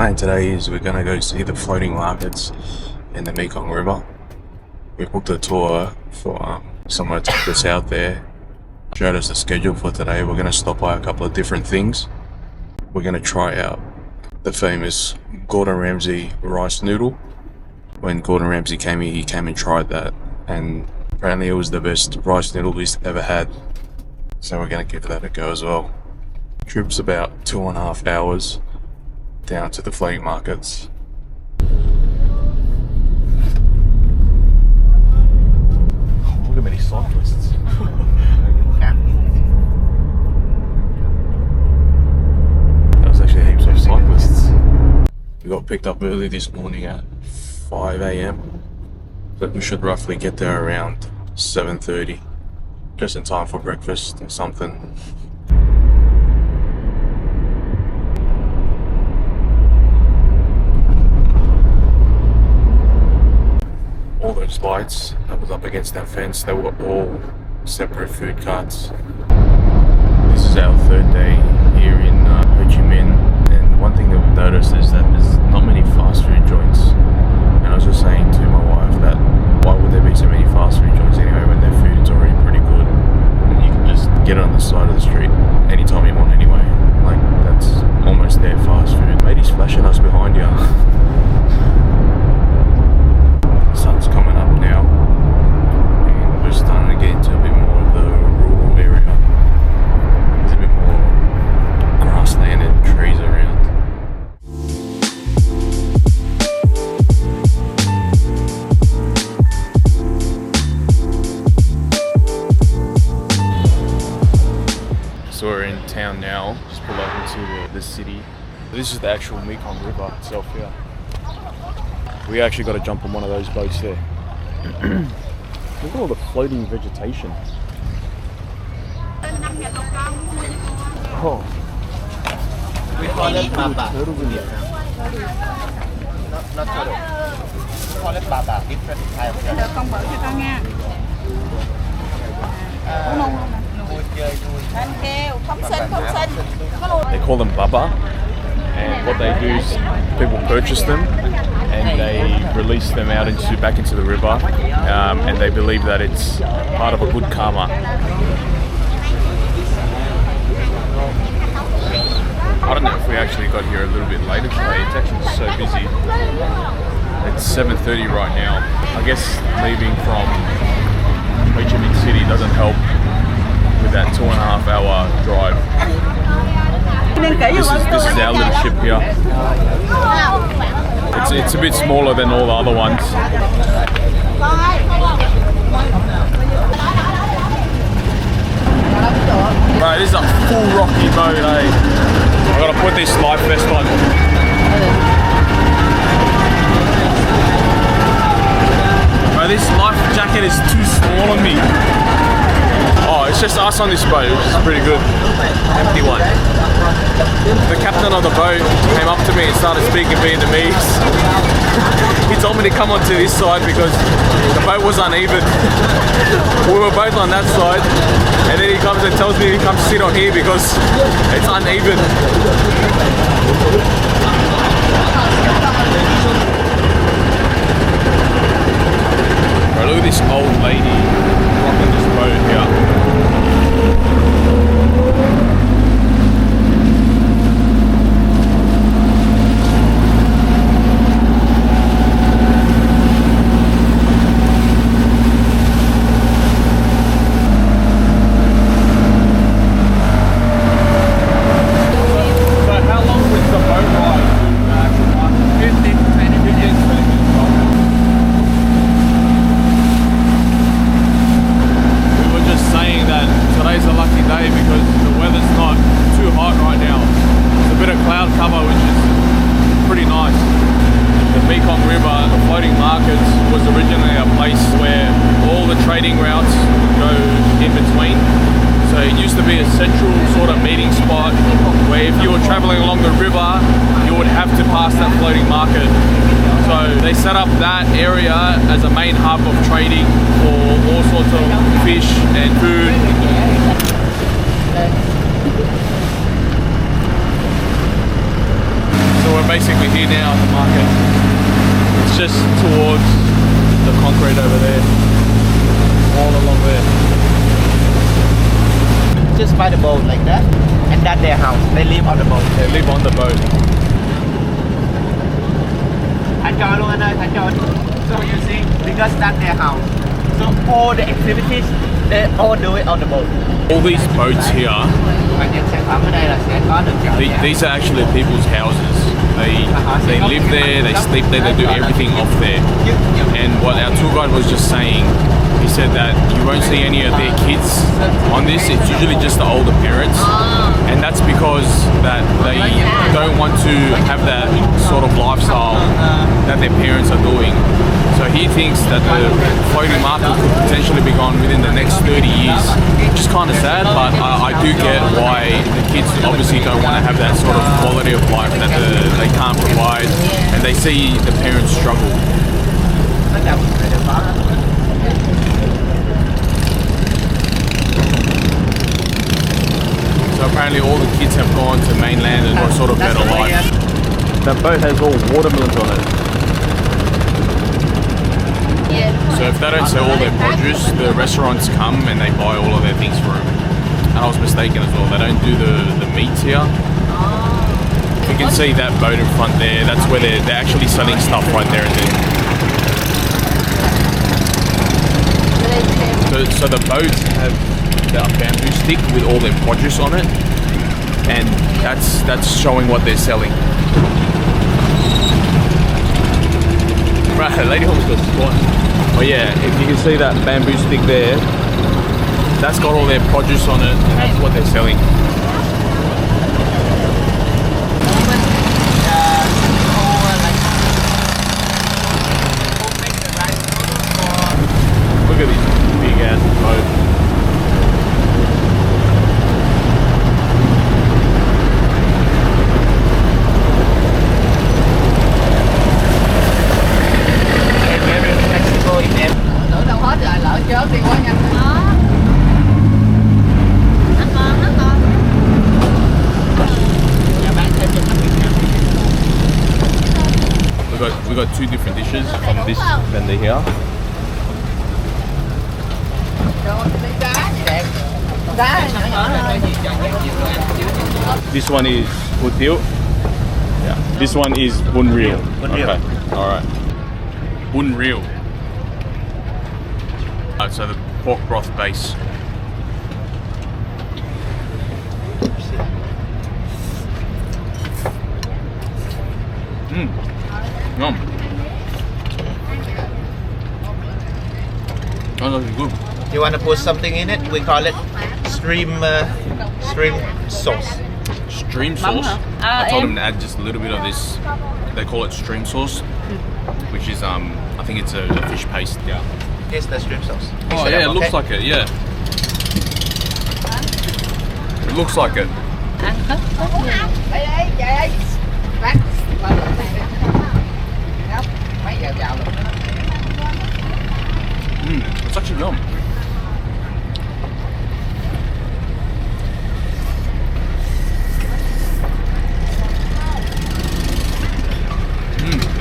plan today is we're going to go see the floating markets in the Mekong River. We booked a tour for someone to take us out there. Showed us the schedule for today. We're going to stop by a couple of different things. We're going to try out the famous Gordon Ramsay rice noodle. When Gordon Ramsay came here, he came and tried that, and apparently it was the best rice noodle he's ever had. So we're going to give that a go as well. Trip's about 2.5 hours down to the floating markets. Look at many cyclists. That was actually heaps of cyclists. We got picked up early this morning at 5 a.m. but we should roughly get there around 7:30, just in time for breakfast or something. All those lights that was up against that fence, they were all separate food carts. This is our third day here in Ho Chi Minh, and one thing that we've noticed is that there's not many fast food joints. And I was just saying to my wife that why would there be so many fast food joints anyway when their food is already pretty good and you can just get it on the side of the street anytime you want anyway. Like, that's almost their fast food. Lady's flashing us behind you. Sun's coming up now, and we're starting to get into a bit more of the rural area. There's a bit more grassland and trees around. So we're in town now, just pulled up into the city. This is the actual Mekong River itself here. We actually got to jump on one of those boats there. Look at all the floating vegetation. Oh. We call it baba. Turtles in there. Not turtle. We call it baba. Different type of turtle. Con bự cho con nha. They call them baba, and what they do is people purchase them and they release them out back into the river, and they believe that it's part of a good karma. I don't know if we actually got here a little bit later today. It's actually so busy. It's 7:30 right now. I guess leaving from Ho Chi Minh City doesn't help with that 2.5 hour drive. This is our little ship here. It's a bit smaller than all the other ones. Right, this is a full rocky boat, eh? I gotta put this life vest on. Bro, this life jacket is too small on me. Oh, it's just us on this boat, which is pretty good. Empty one. The captain of the boat came up to me and started speaking Vietnamese. He told me to come onto this side because the boat was uneven. We were both on that side, and then he comes and tells me to come sit on here because it's uneven. Bro, look at this old lady rocking this boat here. They set up that area as a main hub of trading for all sorts of fish and food. So So we're basically here now at the market. It's just towards the concrete over there. All along there. Just by the boat like that, and that's their house. They live on the boat. They live on the boat. Thành trò luôn anh ơi, thành trò. So you see, because that's their house. So all the activities, they all do it on the boat. All these boats here, Và những sản phẩm ở đây là sẽ có được chợ giá. these are actually people's houses. They live there, they sleep there, they do everything off there. And what our tour guide was just saying, he said that you won't see any of their kids on this. It's usually just the older parents, and that's because that they don't want to have that sort of lifestyle that their parents are doing. So he thinks that the floating market could potentially be gone within the next 30 years, which is kind of sad, but I do get why the kids obviously don't want to have that sort of quality of life that they can't provide, and they see the parents struggle. So apparently all the kids have gone to mainland and got sort of better life. That boat has all watermelons on it. So if they don't sell all their produce, the restaurants come and they buy all of their things for them. And I was mistaken as well, they don't do the meats here. You can see that boat in front there, that's where they're actually selling stuff right there and then. So the boats have a bamboo stick with all their produce on it, and that's showing what they're selling. Right, the lady almost got squat. Oh yeah, if you can see that bamboo stick there, that's got all their produce on it, and that's what they're selling. Look at these big ass boats. We got two different dishes from this vendor here. This one is Noodle. Yeah. This one is bun reel. Okay. All right. Bun reel. So the pork broth base. Yum. Oh, that's good. You want to put something in it? We call it stream sauce. Stream sauce. I told him to add just a little bit of this. They call it stream sauce, which is I think it's a fish paste. Yeah. Here's the stream sauce. Oh yeah, it looks like it. Yeah. It looks like it. It's actually yum.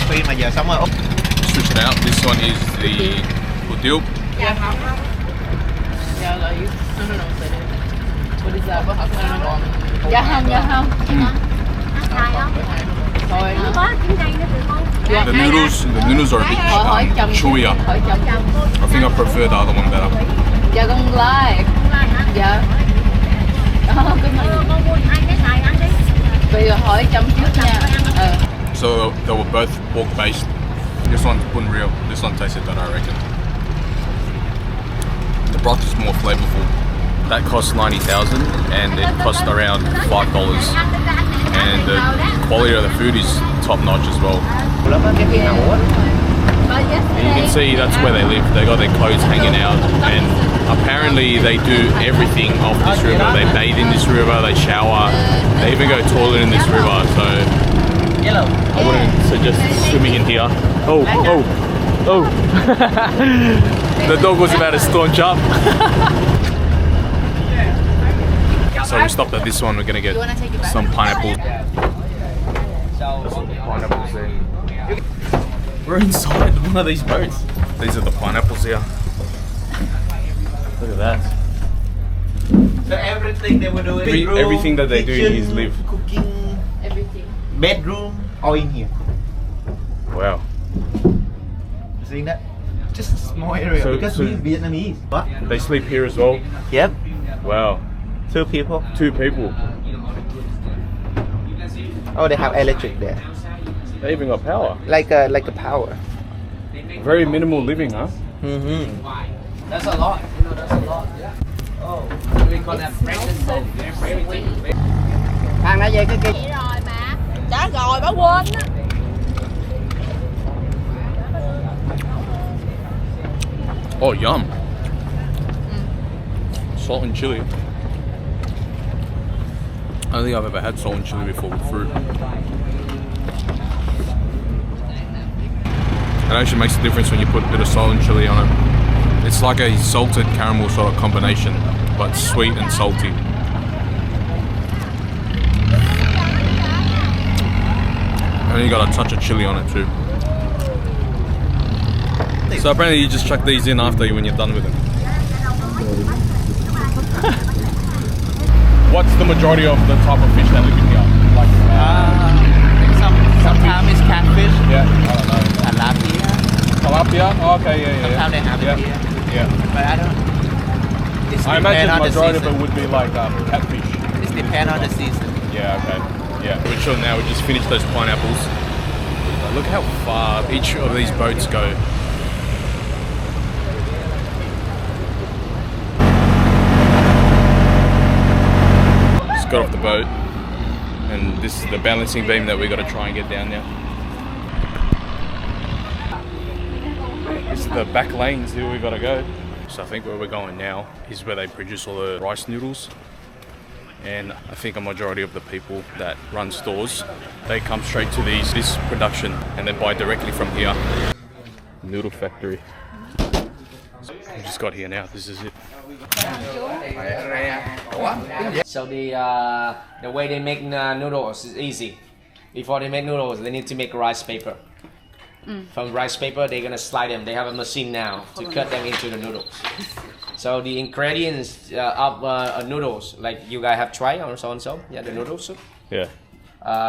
Khi mà giờ sống ở Úc. Switch it out. This one is the Noodle. The noodles are a bit chewier. I think I prefer the other one better. Dạ con like. Dạ. Bây giờ hỏi chăm trước nha. So they were both pork based. This one's bun real. This one tasted better, I reckon. The broth is more flavorful. That cost 90,000 and it cost around $5. And the quality of the food is top notch as well. And you can see that's where they live. They got their clothes hanging out, and apparently they do everything off this river. They bathe in this river, they shower, they even go toilet in this river. So I wouldn't suggest swimming in here. Oh. The dog was about to staunch up. So we stopped at this one. We're gonna get some pineapple. We're inside one of these boats. These are the pineapples here. Look at that. So everything they were doing. Everything that they do is live. Cooking, Everything. bedroom, all in here. Wow. Seeing that? Just a small area because we Vietnamese. What? They sleep here as well. Yep. Wow. 2 people. 2 people. Oh, they have electric there. They even got power. Like a power. Very minimal living, huh? Mm-hmm. That's a lot. You know, that's a lot. Yeah. Oh, we call that breakfast boat. Thằng đã về cái kia. Vậy rồi mà. Trả rồi bà quên á. Oh, yum. Salt and chili. I don't think I've ever had salt and chili before with fruit. It actually makes a difference when you put a bit of salt and chili on it. It's like a salted caramel sort of combination, but sweet and salty. And you got a touch of chili on it too. So apparently you just chuck these in after when you're done with them. What's the majority of the type of fish that live in here? Like, Sometimes it's catfish. yeah, I don't know. Tilapia. Tilapia? Oh, okay, yeah. Sometimes they have it Yeah. here. Yeah. But I don't. It's I depend imagine on the the majority of season. it would be like catfish. It depends on the season. Yeah, okay. Yeah. We're chilling now, we just finished those pineapples. Look how far each of these boats go. Just got off the boat, and this is the balancing beam that we got to try and get down now. This is the back lanes here we got to go. So I think where we're going now is where they produce all the rice noodles. And I think a majority of the people that run stores, they come straight to this production and then buy directly from here. Noodle factory. We just got here now. This is it. So the way they make noodles is easy. Before they make noodles, they need to make rice paper. From rice paper, they're gonna slide them. They have a machine now to cut them into the noodles. So the ingredients of noodles, like you guys have tried or so and so, yeah, the noodle soup, Yeah.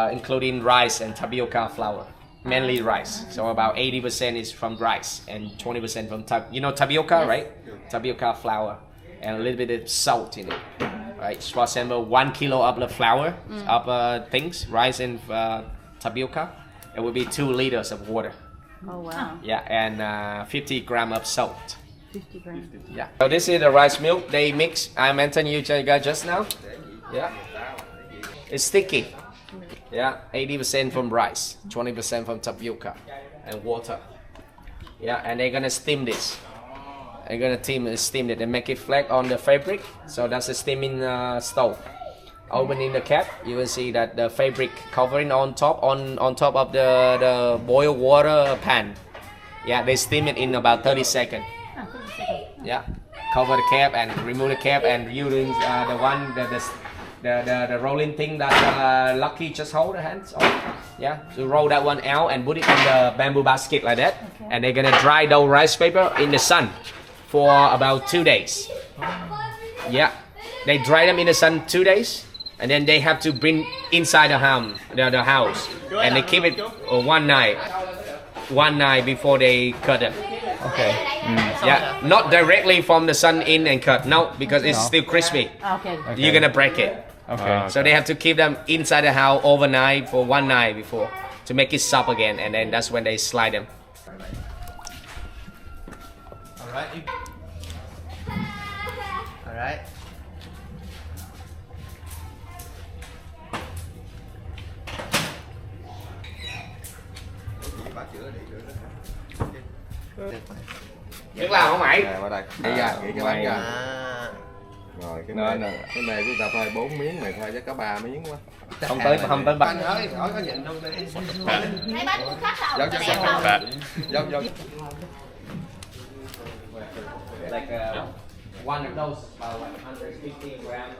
including rice and tapioca flour, mainly rice. So about 80% is from rice and 20% from tapioca, right? Tapioca flour and a little bit of salt in it, right? So for example, 1 kilo of the flour of things, rice and tapioca, it would be 2 liters of water. Oh wow. Yeah, and 50 grams of salt. 50 grams. Yeah. So this is the rice milk they mix. I mentioned you guys just now. Yeah. It's sticky. Yeah. 80% from rice, 20% from tapioca, and water. Yeah. And they're gonna steam this. They're gonna steam it and make it flat on the fabric. So that's a steaming stove. Opening the cap, you will see that the fabric covering on top of the boiled water pan. Yeah, they steam it in about 30 seconds. Yeah, cover the cap and remove the cap and using the rolling thing that Lucky just hold the hands on. Yeah, so roll that one out and put it in the bamboo basket like that. Okay. And they're gonna dry the rice paper in the sun for about 2 days. Yeah, they dry them in the sun 2 days. And then they have to bring inside the house, and they keep it one night before they cut it. Okay. Yeah, not directly from the sun in and cut. No, because it's still crispy. Okay. You're gonna break it. Okay. So they have to keep them inside the house overnight for 1 night before to make it soft again, and then that's when they slide them. All right. All right. Biết làm không mày? Nè, qua đây. Nghĩ ra, nghĩ cái bánh ra. À. Rồi, cái này chúng ta phải 4 miếng, này thôi chắc có 3 miếng quá. Không tới ba. Anh ơi, hỏi có nhìn không? Mấy bánh cũng khác không? Dốc, Đẹp không? dốc, dốc. Like one of those about 150 grams.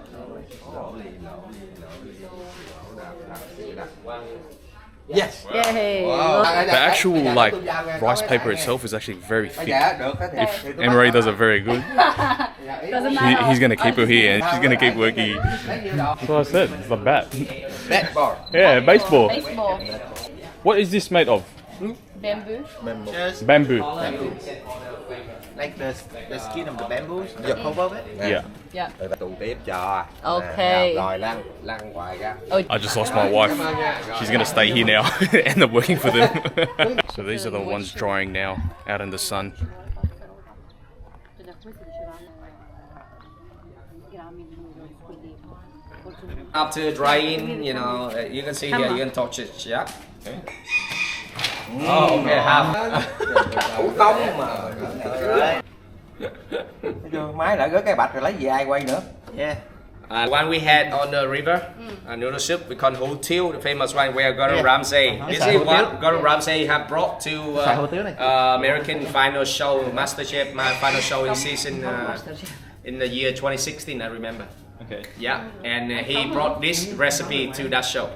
Yes. Yay. The actual like rice paper itself is actually very thick. If Emery does it very good, Doesn't matter. he's gonna keep it here and she's gonna keep working. That's what I said. It's a bat. Bat ball. Yeah, baseball. Baseball. What is this made of? Bamboo. Bamboo. Like the skin of the bamboos, the cover of it. Yeah. Yeah. Rồi ta tụ tiếp cho. Okay. Rồi lăn hoài ra. I just lost my wife. She's gonna stay here now. End up working for them. So these are the ones drying now, out in the sun. After drying, you know, you can see here, you can touch it, yeah? Okay. Oh, okay, half. Thủ công mà. Máy lại rớt cái bạch rồi lấy về ai quay nữa. Yeah. One we had on the river, noodle soup, we call Hotel, the famous one where Gordon Ramsay. This is what Gordon Ramsay have brought to American final show, MasterChef, my final show in season in the year 2016, I remember. Okay. Yeah, and he brought this recipe to that show.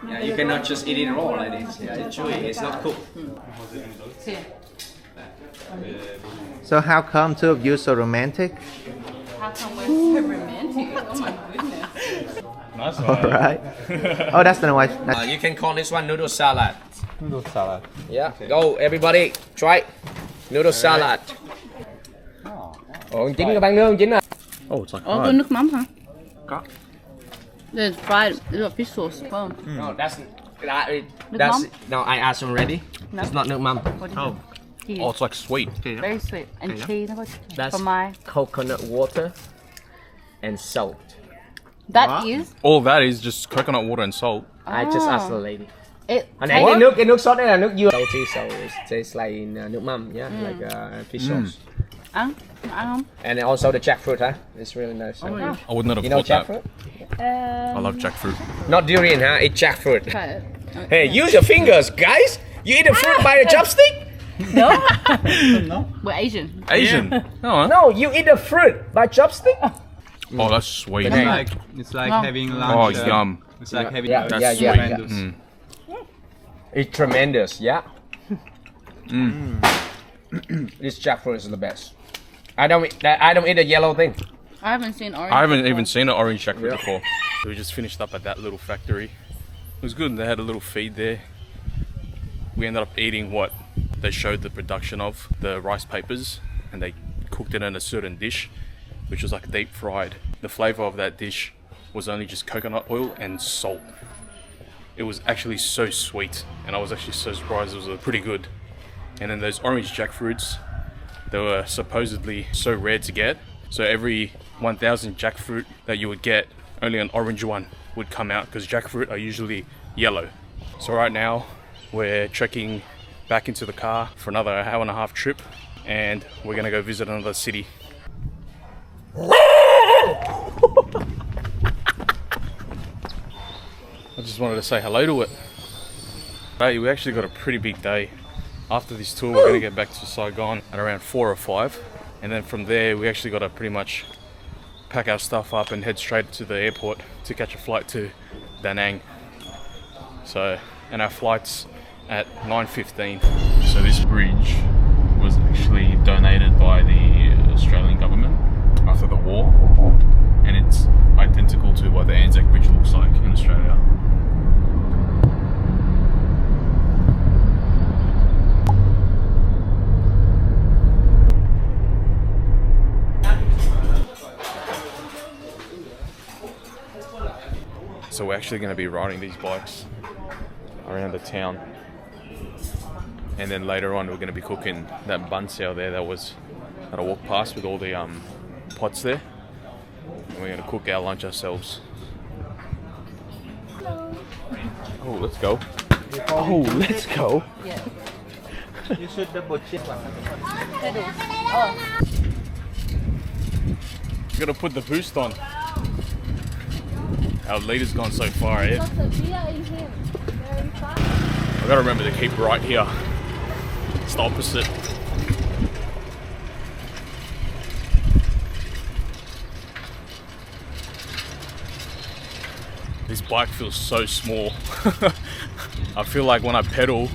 Yeah, you cannot just eat it raw like this. Yeah, it's chewy, it's not cooked. So how come two of you so romantic? How come we're so romantic? Oh my goodness. Nice All one. right. Oh, that's the one. You can call this one noodle salad. Noodle salad. Yeah, go everybody, try noodle salad. Ồ, chín các bạn nương chín à? Oh, it's like Có hard. nước mắm hả? Có. There's fried, there's a fish sauce as well. No, that's Nước mắm? no. I asked already. No. It's not nước mắm. What do you think? Oh, it's like sweet. Very sweet. And cheese. That's For my... coconut water and salt. That is... All that is just coconut water and salt. I just asked the lady. It Hồi nãy cái nước sốt này là nước dừa. Salty, so it tastes like nước mắm, yeah, like fish sauce. ăn không? And also the jackfruit, huh? It's really nice. I would not have You know thought that. jackfruit? I love jackfruit. Not durian, huh? It's jackfruit. Try it. Hey, use your fingers, guys. You eat the fruit by a chopstick? No? We're Asian. Asian. Oh, No, you eat the fruit by chopstick. oh, that's sweet. It's like No. having Oh, lunch. yum. It's like having Yeah, lunch. That's yeah, sweet. yeah. Mm. It's tremendous, yeah. This jackfruit is the best. I don't eat the yellow thing. I haven't seen orange. I haven't before. even seen an orange jackfruit before. So we just finished up at that little factory. It was good. They had a little feed there. We ended up eating what they showed the production of, the rice papers, and they cooked it in a certain dish, which was like deep fried. The flavor of that dish was only just coconut oil and salt. It was actually so sweet, and I was actually so surprised. It was pretty good. And then those orange jackfruits, they were supposedly so rare to get. So every 1,000 jackfruit that you would get, only an orange one would come out, because jackfruit are usually yellow. So right now we're trekking back into the car for another hour-and-a-half trip, and we're gonna go visit another city. I just wanted to say hello to it. Hey, we actually got a pretty big day. After this tour, we're gonna get back to Saigon at around 4 or 5, and then from there we actually gotta pretty much pack our stuff up and head straight to the airport to catch a flight to Da Nang. So, and our flight's at 9:15. So this bridge was actually donated by the Australian government after the war, and it's identical to what the Anzac Bridge looks like in Australia. So we're actually going to be riding these bikes around the town, and then later on we're going to be cooking that bun sao there that I walked past with all the pots there, and we're going to cook our lunch ourselves. Oh, let's go. Oh, let's go. Yeah. You should double check. Noodles. Oh. Gotta put the boost on. Our leader's gone so far ahead. I gotta remember to keep right here. It's the opposite. This bike feels so small. I feel like when I pedal,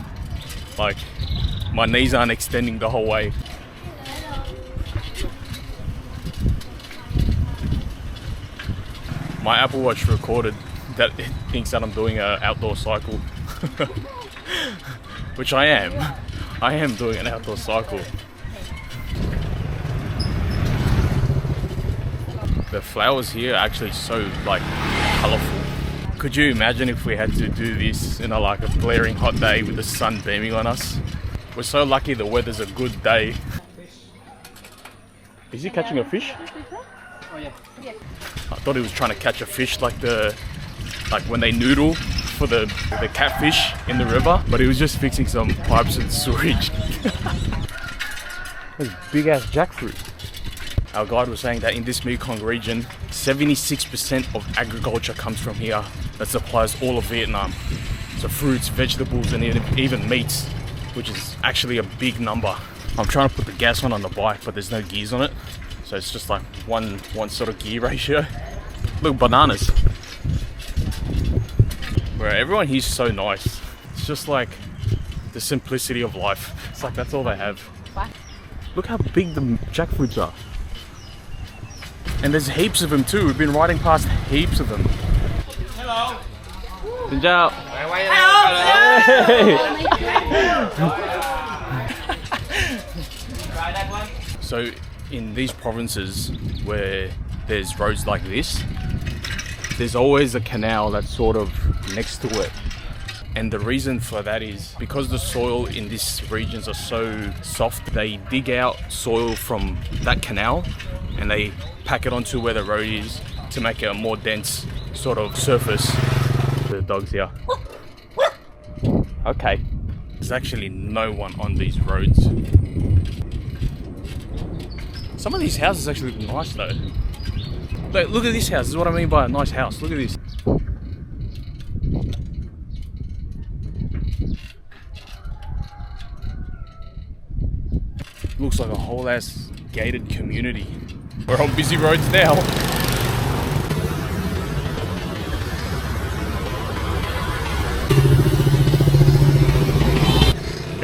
like my knees aren't extending the whole way. My Apple Watch recorded that it thinks that I'm doing an outdoor cycle. Which I am. I am doing an outdoor cycle. The flowers here are actually so like colourful. Could you imagine if we had to do this in like a glaring hot day with the sun beaming on us? We're so lucky the weather's a good day. Is he catching a fish? Oh yeah. I thought he was trying to catch a fish like when they noodle for the catfish in the river, but he was just fixing some pipes and sewage. There's big ass jackfruit. Our guide was saying that in this Mekong region, 76% of agriculture comes from here. That supplies all of Vietnam. So fruits, vegetables, and even meats, which is actually a big number. I'm trying to put the gas on the bike, but there's no gears on it. So it's just like one sort of gear ratio. Look, bananas. Bro, everyone here's so nice. It's just like the simplicity of life. It's like that's all they have. Look how big the jackfruits are. And there's heaps of them too. We've been riding past heaps of them. Hello. Xin chào. So in these provinces where there's roads like this, there's always a canal that's sort of next to it. And the reason for that is because the soil in these regions are so soft, they dig out soil from that canal and they pack it onto where the road is to make it a more dense sort of surface. The dog's here. Okay. There's actually no one on these roads. Some of these houses actually look nice though. Look at this house. This is what I mean by a nice house. Look at this. Looks like a whole ass gated community. We're on busy roads now.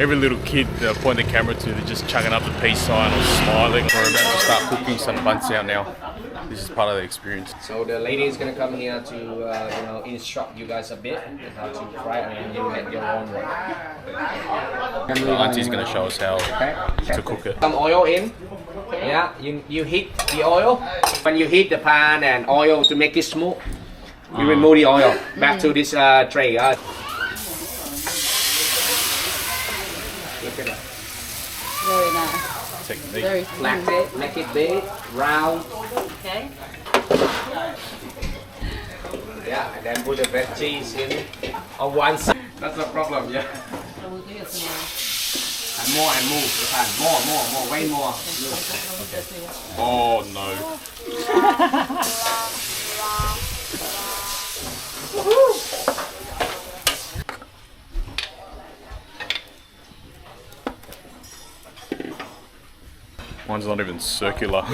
Every little kid point the camera to, they're just chugging up the peace sign or smiling. We're about to start cooking some bánh out now. This is part of the experience. So the lady is gonna come here to instruct you guys a bit how to fry it, and you make your own one. The auntie's gonna show us how to cook it. Some oil in. Yeah, you heat the oil. When you heat the pan and oil to make it smooth, you remove the oil back to this tray. Look at that. Very nice. Technique. Very Flat, make it big, round. Okay. Yeah, and then put the red cheese in on one side. That's the problem, yeah. So we'll do it some more. And more and move the pan. More, way more. Oh no. Mine's not even circular.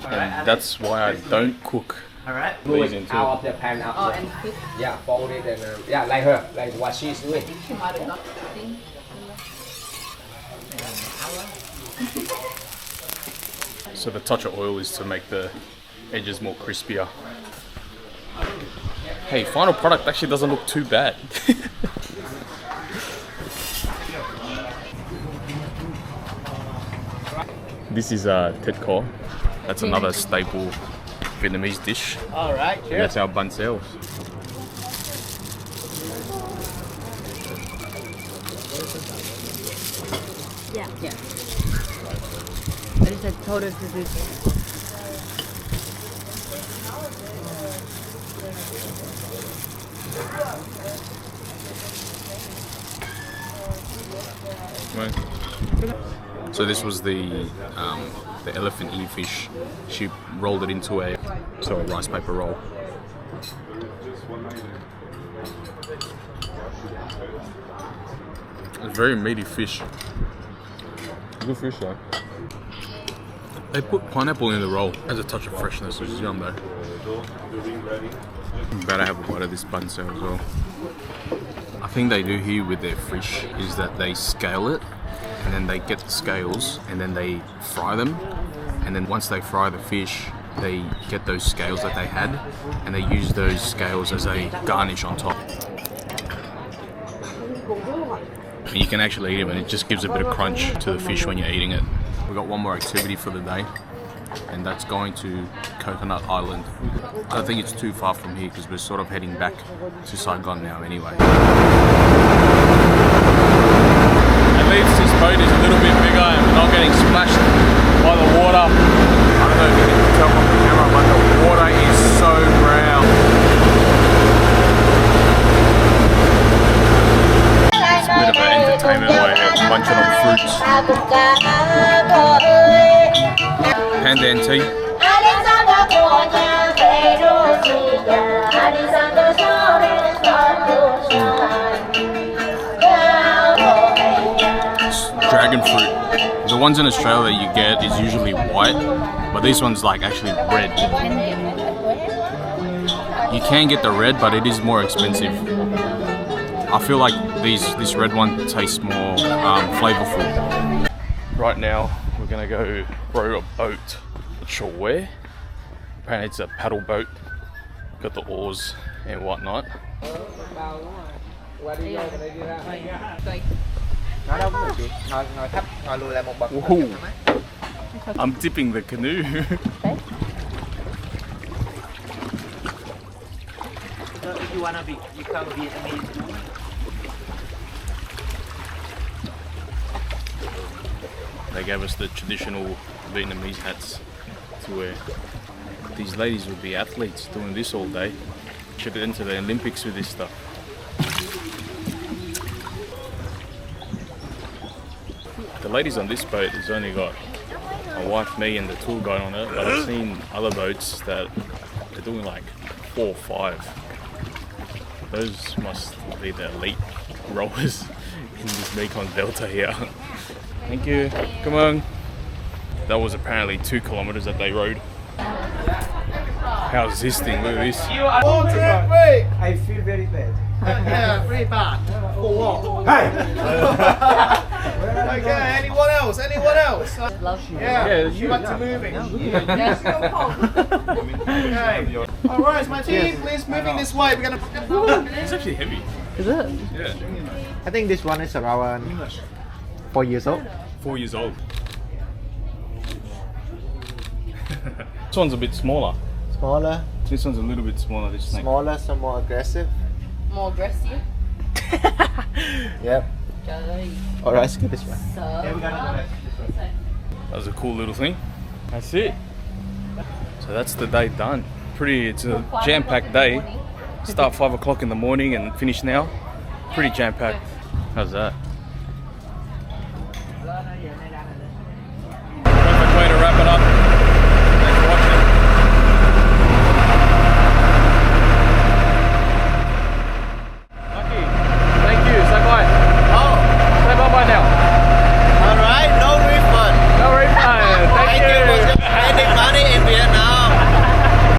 And that's why I don't cook. Alright. Move Move it it out of the pan up. Oh, and put Yeah, fold it and yeah, like her, like what she's doing. might have got thing. So the touch of oil is to make the edges more crispier. Hey, final product actually doesn't look too bad. This is Tet Kho. That's another staple Vietnamese dish. Alright, And that's our bánh xèo. Yeah. Yeah. I just had told her to do So this was the elephant ear fish. She rolled it into a rice paper roll. It's very meaty fish. Good fish though. They put pineapple in the roll. Has a touch of freshness, which is yum though. I'm about to have a bite of this bánh xèo as well. I think they do here with their fish is that they scale it and then they get the scales and then they fry them, and then once they fry the fish they get those scales that they had and they use those scales as a garnish on top. And you can actually eat them and it just gives a bit of crunch to the fish when you're eating it. We've got one more activity for the day, and that's going to Coconut Island. I don't think it's too far from here because we're sort of heading back to Saigon now anyway. At least this boat is a little bit bigger and we're not getting splashed by the water. I don't know if you can tell from the camera, but the water is so brown. It's a bit of an entertainment way of munching on fruits. Pandan tea. Dragon fruit. The ones in Australia that you get is usually white, but this one's like actually red. You can get the red, but it is more expensive. I feel like this red one tastes more flavorful. Right now, we're gonna go row a boat. Not sure where. Apparently it's a paddle boat. Got the oars and whatnot. Woohoo. I'm tipping the canoe. So if you wanna be, you come Vietnamese. They gave us the traditional Vietnamese hats to wear. These ladies would be athletes doing this all day. Should enter the Olympics with this stuff. The ladies on this boat has only got my wife, me and the tour guide on it, but I've seen other boats that they're doing like 4 or 5. Those must be the elite rowers in this Mekong Delta here. Thank you. Come on. That was apparently 2 kilometers that they rode. How's this thing? Look at this. I feel very bad. Yeah, very bad. Hey! Okay, anyone else? Anyone else? Yeah, you back to moving. Okay. Alright, my team, please moving this way. We're gonna. It's actually heavy. Is it? Yeah. I think this one is around 4 years old. 4 years old. This one's a bit smaller. Smaller, This one's a little bit smaller, this snake. smaller, some more aggressive. More aggressive. Yep. Trời. Alright, let's go this way. Sợ. That was a cool little thing. That's it. So that's the day done. It's a jam-packed day. Start 5 o'clock in the morning and finish now. Pretty jam-packed. How's that?